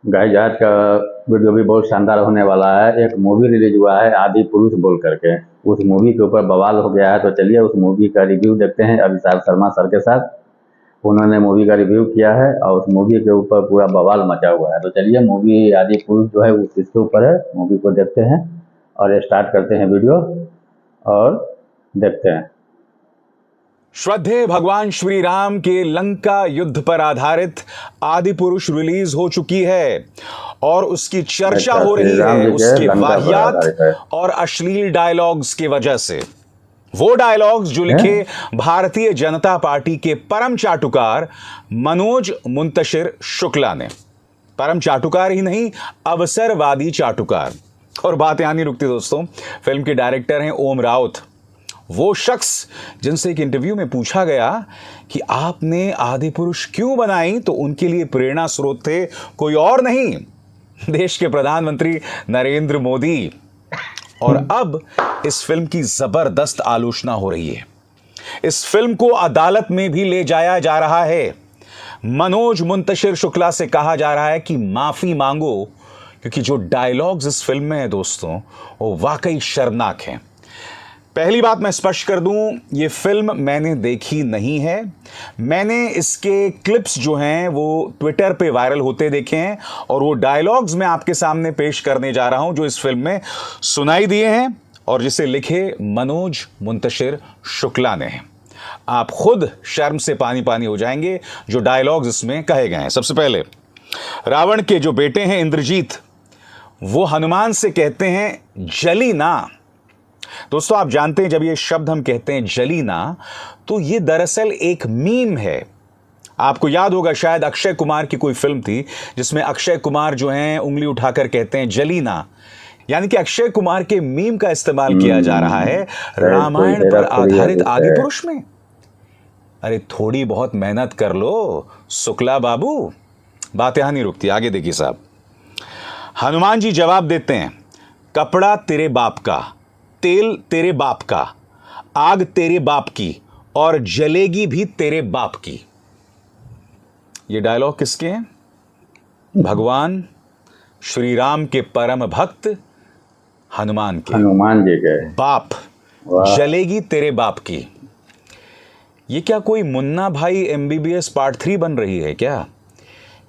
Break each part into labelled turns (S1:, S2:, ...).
S1: गाय जाट का वीडियो भी बहुत शानदार होने वाला है। एक मूवी रिलीज हुआ है आदि पुरुष बोल करके, उस मूवी के ऊपर बवाल हो गया है। तो चलिए उस मूवी का रिव्यू देखते हैं अभिषेक शर्मा सर के साथ। उन्होंने मूवी का रिव्यू किया है और उस मूवी के ऊपर पूरा बवाल मचा हुआ है। तो चलिए मूवी आदि पुरुष जो है वो किसके ऊपर है, मूवी को देखते हैं और स्टार्ट करते हैं वीडियो और देखते हैं।
S2: श्रद्धेय भगवान श्री राम के लंका युद्ध पर आधारित आदि पुरुष रिलीज हो चुकी है और उसकी चर्चा हो रही है उसके वाहियात और अश्लील डायलॉग्स की वजह से। वो डायलॉग्स जो लिखे भारतीय जनता पार्टी के परम चाटुकार मनोज मुंतशिर शुक्ला ने। परम चाटुकार ही नहीं, अवसरवादी चाटुकार। और बात यहां नहीं रुकती दोस्तों, फिल्म के डायरेक्टर हैं ओम राउत, वो शख्स जिनसे एक इंटरव्यू में पूछा गया कि आपने आदि पुरुष क्यों बनाई, तो उनके लिए प्रेरणा स्रोत थे कोई और नहीं, देश के प्रधानमंत्री नरेंद्र मोदी। और अब इस फिल्म की जबरदस्त आलोचना हो रही है। इस फिल्म को अदालत में भी ले जाया जा रहा है। मनोज मुंतशिर शुक्ला से कहा जा रहा है कि माफी मांगो, क्योंकि जो डायलॉग्स इस फिल्म में है दोस्तों वो वाकई शर्मनाक हैं। पहली बात मैं स्पष्ट कर दूं, ये फिल्म मैंने देखी नहीं है। मैंने इसके क्लिप्स जो हैं वो ट्विटर पे वायरल होते देखे हैं और वो डायलॉग्स मैं आपके सामने पेश करने जा रहा हूं जो इस फिल्म में सुनाई दिए हैं और जिसे लिखे मनोज मुंतशिर शुक्ला ने हैं। आप खुद शर्म से पानी पानी हो जाएंगे जो डायलॉग्स इसमें कहे गए हैं। सबसे पहले रावण के जो बेटे हैं इंद्रजीत, वो हनुमान से कहते हैं जली ना। दोस्तों आप जानते हैं जब ये शब्द हम कहते हैं जली ना, तो ये दरअसल एक मीम है। आपको याद होगा शायद अक्षय कुमार की कोई फिल्म थी जिसमें अक्षय कुमार जो हैं उंगली उठाकर कहते हैं जली ना, यानी कि अक्षय कुमार के मीम का इस्तेमाल किया जा रहा है रामायण पर आधारित आदि पुरुष में। अरे थोड़ी बहुत मेहनत कर लो शुक्ला बाबू। बात यहां नहीं रुकती, आगे देखिए साहब। हनुमान जी जवाब देते हैं, कपड़ा तेरे बाप का, तेल तेरे बाप का, आग तेरे बाप की और जलेगी भी तेरे बाप की। ये डायलॉग किसके हैं? भगवान श्री राम के परम भक्त हनुमान के,
S1: हनुमान जी के
S2: बाप। जलेगी तेरे बाप की। ये क्या कोई मुन्ना भाई MBBS पार्ट 3 बन रही है क्या,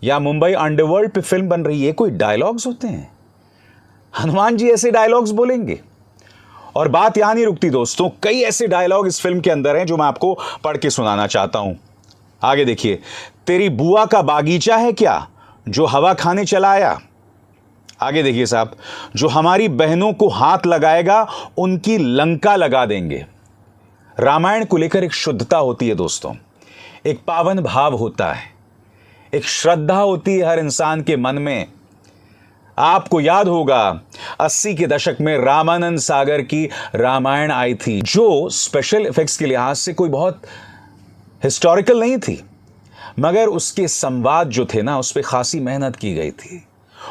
S2: या मुंबई अंडरवर्ल्ड पे फिल्म बन रही है? कोई डायलॉग्स होते हैं? हनुमान जी ऐसे डायलॉग्स बोलेंगे? और बात यहां नहीं रुकती दोस्तों, कई ऐसे डायलॉग इस फिल्म के अंदर हैं जो मैं आपको पढ़ के सुनाना चाहता हूं। आगे देखिए, तेरी बुआ का बागीचा है क्या जो हवा खाने चला आया। आगे देखिए साहब, जो हमारी बहनों को हाथ लगाएगा उनकी लंका लगा देंगे। रामायण को लेकर एक शुद्धता होती है दोस्तों, एक पावन भाव होता है, एक श्रद्धा होती है हर इंसान के मन में। आपको याद होगा 80 के दशक में रामानंद सागर की रामायण आई थी, जो स्पेशल इफेक्ट्स के लिहाज से कोई बहुत हिस्टोरिकल नहीं थी, मगर उसके संवाद जो थे ना उस पर खासी मेहनत की गई थी।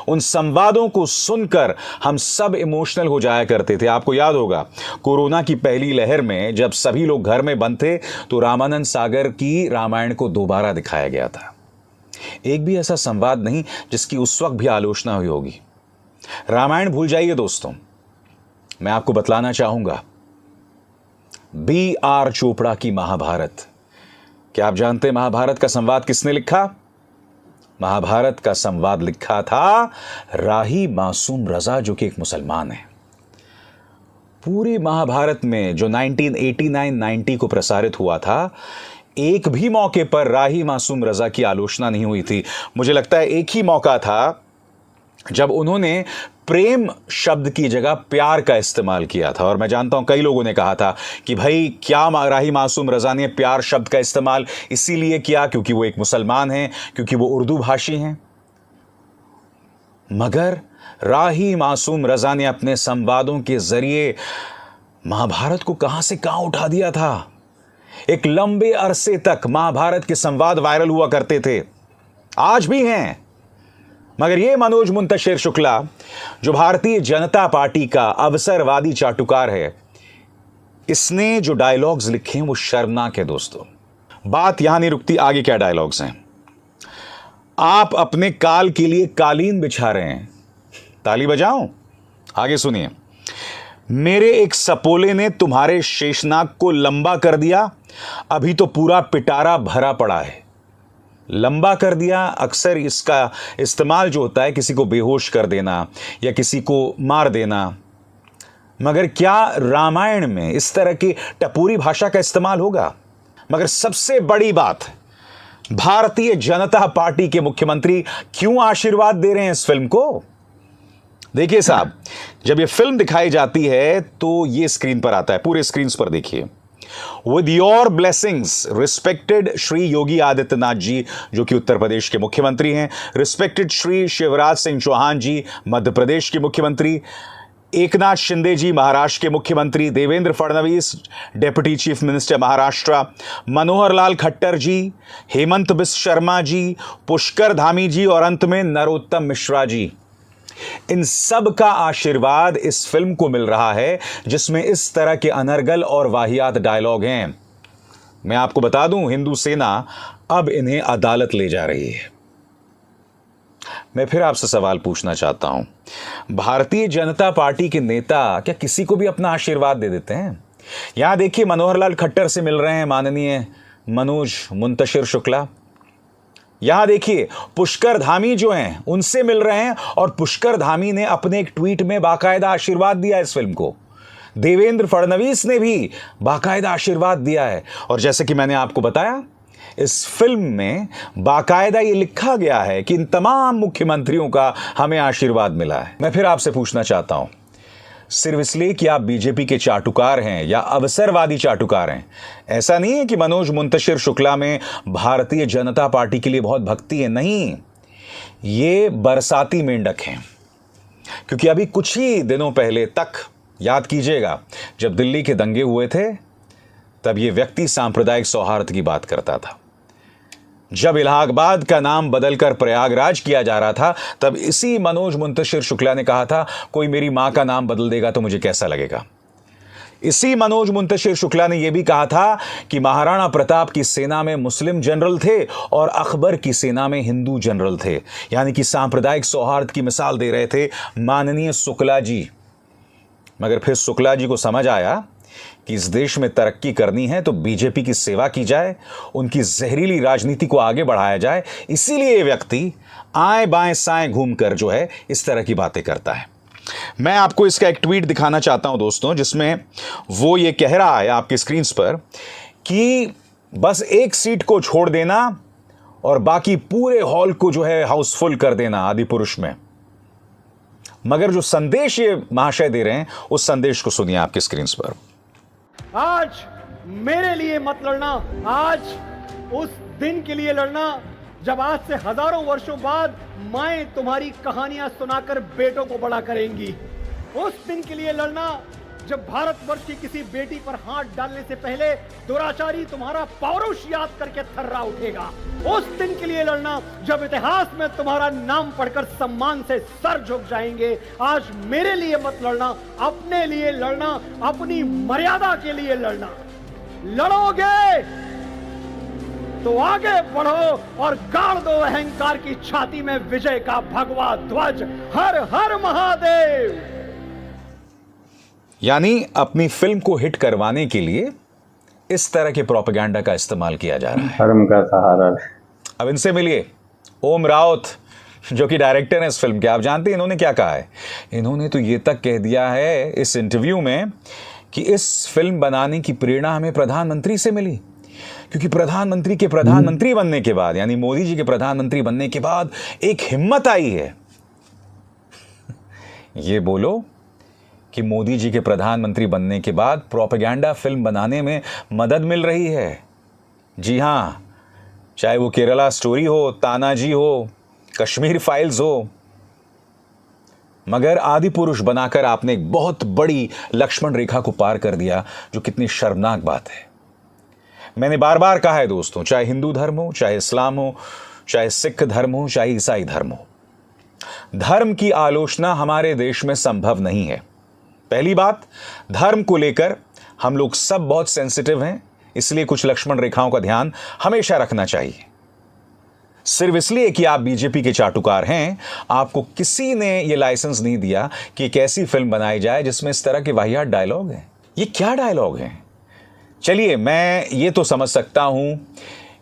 S2: उन संवादों को सुनकर हम सब इमोशनल हो जाया करते थे। आपको याद होगा कोरोना की पहली लहर में जब सभी लोग घर में बंद थे तो रामानंद सागर की रामायण को दोबारा दिखाया गया था। एक भी ऐसा संवाद नहीं जिसकी उस वक्त भी आलोचना हुई होगी। रामायण भूल जाइए दोस्तों, मैं आपको बतलाना चाहूंगा B.R. चोपड़ा की महाभारत। क्या आप जानते हैं महाभारत का संवाद किसने लिखा? महाभारत का संवाद लिखा था राही मासूम रजा, जो कि एक मुसलमान है। पूरी महाभारत में जो 1989-90 को प्रसारित हुआ था, एक भी मौके पर राही मासूम रजा की आलोचना नहीं हुई थी। मुझे लगता है एक ही मौका था जब उन्होंने प्रेम शब्द की जगह प्यार का इस्तेमाल किया था। और मैं जानता हूं कई लोगों ने कहा था कि भाई क्या राही मासूम रजा ने प्यार शब्द का इस्तेमाल इसीलिए किया क्योंकि वो एक मुसलमान हैं, क्योंकि वो उर्दू भाषी हैं। मगर राही मासूम रजा ने अपने संवादों के जरिए महाभारत को कहां से कहां उठा दिया था। एक लंबे अरसे तक महाभारत के संवाद वायरल हुआ करते थे, आज भी हैं। मगर ये मनोज मुंतशिर शुक्ला, जो भारतीय जनता पार्टी का अवसरवादी चाटुकार है, इसने जो डायलॉग्स लिखे हैं वो शर्मनाक है दोस्तों। बात यहां नहीं रुकती, आगे क्या डायलॉग्स हैं। आप अपने काल के लिए कालीन बिछा रहे हैं। ताली बजाऊं? आगे सुनिए। मेरे एक सपोले ने तुम्हारे शेषनाग को लंबा कर दिया, अभी तो पूरा पिटारा भरा पड़ा है। लंबा कर दिया, अक्सर इसका इस्तेमाल जो होता है किसी को बेहोश कर देना या किसी को मार देना, मगर क्या रामायण में इस तरह की टपोरी भाषा का इस्तेमाल होगा? मगर सबसे बड़ी बात, भारतीय जनता पार्टी के मुख्यमंत्री क्यों आशीर्वाद दे रहे हैं इस फिल्म को? देखिए साहब, जब ये फिल्म दिखाई जाती है तो ये स्क्रीन पर आता है, पूरे स्क्रीन पर देखिए। With your blessings respected Shri Yogi Adityanath ji, जो कि उत्तर प्रदेश के मुख्यमंत्री हैं, रिस्पेक्टेड श्री शिवराज सिंह चौहान जी, मध्य प्रदेश के मुख्यमंत्री, एकनाथ शिंदे जी, महाराष्ट्र के मुख्यमंत्री, Devendra Fadnavis, deputy chief minister Maharashtra, Manohar Lal Khattar ji, Himanta Biswa Sarma ji, Pushkar Dhami ji और अंत में नरोत्तम मिश्रा जी। इन सब का आशीर्वाद इस फिल्म को मिल रहा है जिसमें इस तरह के अनर्गल और वाहियात डायलॉग हैं। मैं आपको बता दूं, हिंदू सेना अब इन्हें अदालत ले जा रही है। मैं फिर आपसे सवाल पूछना चाहता हूं, भारतीय जनता पार्टी के नेता क्या किसी को भी अपना आशीर्वाद दे देते हैं? यहां देखिए, मनोहर लाल खट्टर से मिल रहे हैं माननीय मनोज मुंतशिर शुक्ला। यहां देखिए, पुष्कर धामी जो हैं उनसे मिल रहे हैं और पुष्कर धामी ने अपने एक ट्वीट में बाकायदा आशीर्वाद दिया इस फिल्म को। देवेंद्र फडणवीस ने भी बाकायदा आशीर्वाद दिया है। और जैसे कि मैंने आपको बताया, इस फिल्म में बाकायदा ये लिखा गया है कि इन तमाम मुख्यमंत्रियों का हमें आशीर्वाद मिला है। मैं फिर आपसे पूछना चाहता हूं, सिर्फ इसलिए कि आप बीजेपी के चाटुकार हैं या अवसरवादी चाटुकार हैं, ऐसा नहीं है कि मनोज मुंतशिर शुक्ला में भारतीय जनता पार्टी के लिए बहुत भक्ति है। नहीं, ये बरसाती मेंढक हैं। क्योंकि अभी कुछ ही दिनों पहले तक, याद कीजिएगा, जब दिल्ली के दंगे हुए थे तब ये व्यक्ति सांप्रदायिक सौहार्द की बात करता था। जब इलाहाबाद का नाम बदलकर प्रयागराज किया जा रहा था तब इसी मनोज मुंतशिर शुक्ला ने कहा था, कोई मेरी मां का नाम बदल देगा तो मुझे कैसा लगेगा। इसी मनोज मुंतशिर शुक्ला ने यह भी कहा था कि महाराणा प्रताप की सेना में मुस्लिम जनरल थे और अकबर की सेना में हिंदू जनरल थे, यानी कि सांप्रदायिक सौहार्द की मिसाल दे रहे थे माननीय शुक्ला जी। मगर फिर शुक्ला जी को समझ आया कि इस देश में तरक्की करनी है तो बीजेपी की सेवा की जाए, उनकी जहरीली राजनीति को आगे बढ़ाया जाए। इसीलिए ये व्यक्ति आए बाएं साएं घूमकर जो है इस तरह की बातें करता है। मैं आपको इसका एक ट्वीट दिखाना चाहता हूं दोस्तों, जिसमें वो ये कह रहा है आपकी स्क्रीन पर कि बस एक सीट को छोड़ देना और बाकी पूरे हॉल को जो है हाउसफुल कर देना आदिपुरुष में। मगर जो संदेश ये महाशय दे रहे हैं उस संदेश को सुनिए आपकी स्क्रीन पर।
S3: आज मेरे लिए मत लड़ना, आज उस दिन के लिए लड़ना जब आज से हजारों वर्षों बाद माएं तुम्हारी कहानियां सुनाकर बेटों को बड़ा करेंगी। उस दिन के लिए लड़ना जब भारतवर्ष की किसी बेटी पर हाथ डालने से पहले दुराचारी तुम्हारा पौरुष याद करके थर्रा उठेगा। उस दिन के लिए लड़ना जब इतिहास में तुम्हारा नाम पढ़कर सम्मान से सर झुक जाएंगे। आज मेरे लिए मत लड़ना, अपने लिए लड़ना, अपनी मर्यादा के लिए लड़ना। लड़ोगे तो आगे बढ़ो और गाड़ दो अहंकार की छाती में विजय का भगवा ध्वज। हर हर महादेव।
S2: यानी अपनी फिल्म को हिट करवाने के लिए इस तरह के प्रोपेगेंडा का इस्तेमाल किया जा रहा है।
S1: धर्म का सहारा।
S2: अब इनसे मिलिए, ओम राउत जो कि डायरेक्टर हैं इस फिल्म के। आप जानते हैं इन्होंने क्या कहा है? इन्होंने तो ये तक कह दिया है इस इंटरव्यू में कि इस फिल्म बनाने की प्रेरणा हमें प्रधानमंत्री से मिली, क्योंकि प्रधानमंत्री के प्रधानमंत्री बनने के बाद, यानी मोदी जी के प्रधानमंत्री बनने के बाद एक हिम्मत आई है। ये बोलो कि मोदी जी के प्रधानमंत्री बनने के बाद प्रोपेगेंडा फिल्म बनाने में मदद मिल रही है। जी हां, चाहे वो केरला स्टोरी हो, तानाजी हो, कश्मीर फाइल्स हो, मगर आदि पुरुष बनाकर आपने एक बहुत बड़ी लक्ष्मण रेखा को पार कर दिया, जो कितनी शर्मनाक बात है। मैंने बार बार कहा है दोस्तों, चाहे हिंदू धर्म हो, चाहे इस्लाम हो, चाहे सिख धर्म हो, चाहे ईसाई धर्म हो, धर्म की आलोचना हमारे देश में संभव नहीं है। पहली बात, धर्म को लेकर हम लोग सब बहुत सेंसिटिव हैं, इसलिए कुछ लक्ष्मण रेखाओं का ध्यान हमेशा रखना चाहिए। सिर्फ इसलिए कि आप बीजेपी के चाटुकार हैं, आपको किसी ने यह लाइसेंस नहीं दिया कि एक ऐसी फिल्म बनाई जाए जिसमें इस तरह के वाहियात डायलॉग हैं। ये क्या डायलॉग हैं? चलिए, मैं ये तो समझ सकता हूं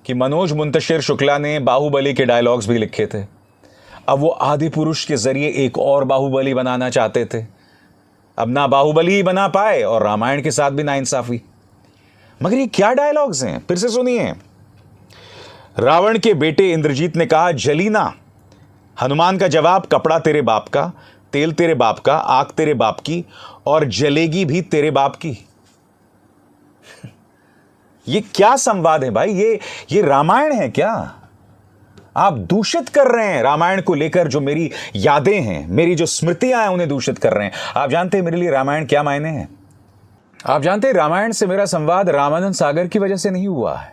S2: कि मनोज मुंतशिर शुक्ला ने बाहुबली के डायलॉग्स भी लिखे थे। अब वो आदि पुरुष के जरिए एक और बाहुबली बनाना चाहते थे। अब ना बाहुबली ही बना पाए और रामायण के साथ भी नाइंसाफी। मगर ये क्या डायलॉग्स हैं? फिर से सुनिए। रावण के बेटे इंद्रजीत ने कहा, जलीना। हनुमान का जवाब, कपड़ा तेरे बाप का, तेल तेरे बाप का, आग तेरे बाप की, और जलेगी भी तेरे बाप की। ये क्या संवाद है भाई? ये रामायण है क्या? आप दूषित कर रहे हैं रामायण को लेकर। जो मेरी यादें हैं, मेरी जो स्मृतियां हैं, उन्हें दूषित कर रहे हैं। आप जानते हैं मेरे लिए रामायण क्या मायने हैं? आप जानते हैं रामायण से मेरा संवाद रामानंद सागर की वजह से नहीं हुआ है।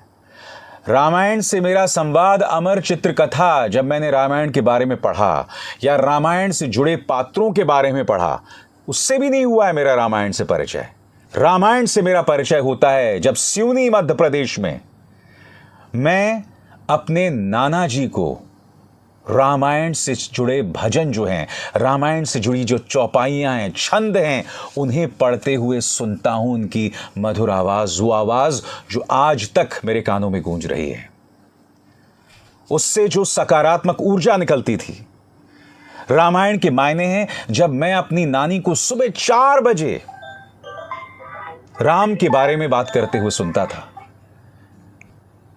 S2: रामायण से मेरा संवाद अमर चित्र कथा, जब मैंने रामायण के बारे में पढ़ा या रामायण से जुड़े पात्रों के बारे में पढ़ा, उससे भी नहीं हुआ है मेरा रामायण से परिचय। रामायण से मेरा परिचय होता है जब सिवनी मध्य प्रदेश में मैं अपने नाना जी को रामायण से जुड़े भजन जो हैं, रामायण से जुड़ी जो चौपाइयां हैं, छंद हैं, उन्हें पढ़ते हुए सुनता हूं उनकी मधुर आवाज, वो आवाज जो आज तक मेरे कानों में गूंज रही है। उससे जो सकारात्मक ऊर्जा निकलती थी। रामायण के मायने हैं जब मैं अपनी नानी को सुबह 4 बजे राम के बारे में बात करते हुए सुनता था।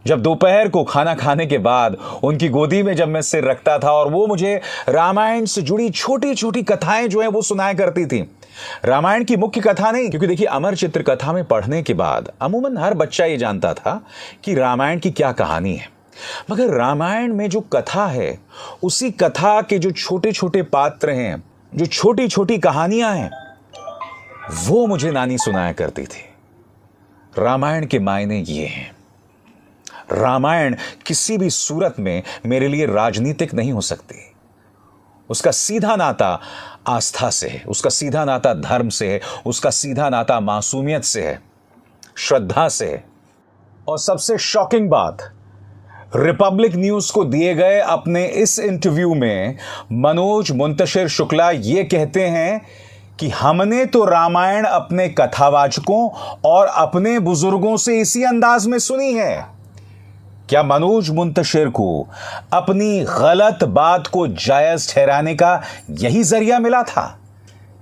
S2: जब दोपहर को खाना खाने के बाद उनकी गोदी में जब मैं सिर रखता था और वो मुझे रामायण से जुड़ी छोटी छोटी कथाएं जो हैं वो सुनाया करती थी। रामायण की मुख्य कथा नहीं, क्योंकि देखिए अमर चित्र कथा में पढ़ने के बाद अमूमन हर बच्चा ये जानता था कि रामायण की क्या कहानी है। मगर रामायण में जो कथा है, उसी कथा के जो छोटे छोटे पात्र हैं, जो छोटी छोटी कहानियां हैं, वो मुझे नानी सुनाया करती थी। रामायण के मायने ये हैं। रामायण किसी भी सूरत में मेरे लिए राजनीतिक नहीं हो सकती। उसका सीधा नाता आस्था से है, उसका सीधा नाता धर्म से है, उसका सीधा नाता मासूमियत से है, श्रद्धा से है। और सबसे शॉकिंग बात, रिपब्लिक न्यूज को दिए गए अपने इस इंटरव्यू में मनोज मुंतशिर शुक्ला ये कहते हैं कि हमने तो रामायण अपने कथावाचकों और अपने बुजुर्गों से इसी अंदाज में सुनी है। क्या मनोज मुंतशिर को अपनी गलत बात को जायज ठहराने का यही जरिया मिला था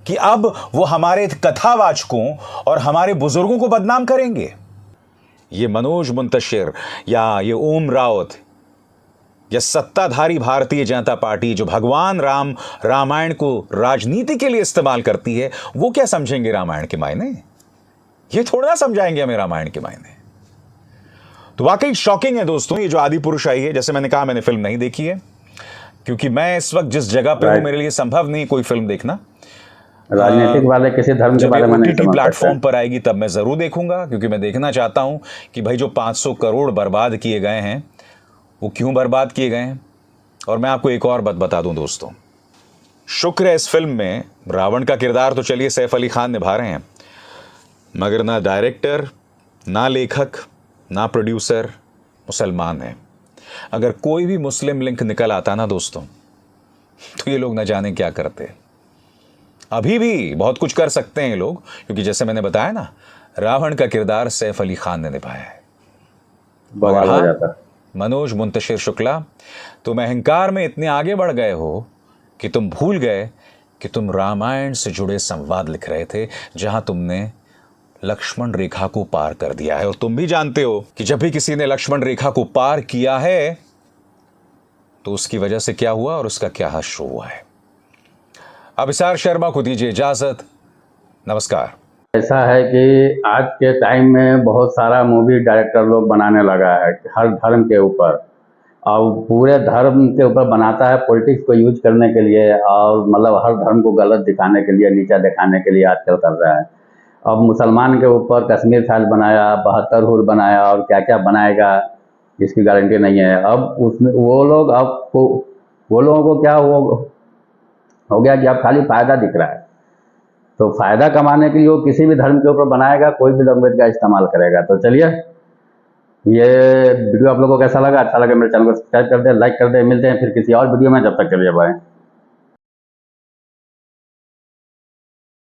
S2: कि अब वो हमारे कथावाचकों और हमारे बुजुर्गों को बदनाम करेंगे? ये मनोज मुंतशिर या ये ओम रावत या सत्ताधारी भारतीय जनता पार्टी जो भगवान राम रामायण को राजनीति के लिए इस्तेमाल करती है, वो क्या समझेंगे रामायण के मायने? ये थोड़ा ना समझाएंगे हमें रामायण के मायने। तो वाकई शॉकिंग है दोस्तों ये जो आदि पुरुष आई है। जैसे मैंने कहा, मैंने फिल्म नहीं देखी है क्योंकि मैं इस वक्त जिस जगह पे हूं, मेरे लिए संभव नहीं कोई फिल्म देखना।
S1: राजनीतिक वाले किसी धर्म के बारे में नहीं समझ सकते।
S2: प्लेटफॉर्म पर आएगी तब मैं जरूर देखूंगा, क्योंकि मैं देखना चाहता हूं कि भाई जो 500 करोड़ बर्बाद किए गए हैं वो क्यों बर्बाद किए गए हैं। और मैं आपको एक और बात बता दूं दोस्तों, शुक्र है इस फिल्म में रावण का किरदार तो चलिए सैफ अली खान निभा रहे हैं, मगर ना डायरेक्टर, ना लेखक, ना प्रोड्यूसर मुसलमान है। अगर कोई भी मुस्लिम लिंक निकल आता ना दोस्तों, तो ये लोग न जाने क्या करते। अभी भी बहुत कुछ कर सकते हैं ये लोग, क्योंकि जैसे मैंने बताया ना, रावण का किरदार सैफ अली खान ने निभाया है।
S1: बवाल हो जाता।
S2: मनोज मुंतशिर शुक्ला, तुम अहंकार में इतने आगे बढ़ गए हो कि तुम भूल गए कि तुम रामायण से जुड़े संवाद लिख रहे थे, जहां तुमने लक्ष्मण रेखा को पार कर दिया है। और तुम भी जानते हो कि जब भी किसी ने लक्ष्मण रेखा को पार किया है तो उसकी वजह से क्या हुआ और उसका क्या हश्र हुआ है। अभिसार शर्मा को दीजिए इजाजत। नमस्कार।
S1: ऐसा है कि आज के टाइम में बहुत सारा मूवी डायरेक्टर लोग बनाने लगा है हर धर्म के ऊपर, और पूरे धर्म के ऊपर बनाता है पॉलिटिक्स को यूज करने के लिए, और मतलब हर धर्म को गलत दिखाने के लिए, नीचा दिखाने के लिए आजकल कर रहा है। अब मुसलमान के ऊपर कश्मीर फाइल बनाया, 72 हुर बनाया, और क्या क्या बनाएगा इसकी गारंटी नहीं है। अब उसमें वो लोगों को क्या हो गया कि अब खाली फ़ायदा दिख रहा है, तो फ़ायदा कमाने के लिए वो किसी भी धर्म के ऊपर बनाएगा, कोई भी लैंग्वेज का इस्तेमाल करेगा। तो चलिए ये वीडियो आप लोगों को कैसा लगा? अच्छा लगा मेरे चैनल को सब्सक्राइब कर दे, लाइक कर दे। मिलते हैं फिर किसी और वीडियो में, जब तक के लिए बाय।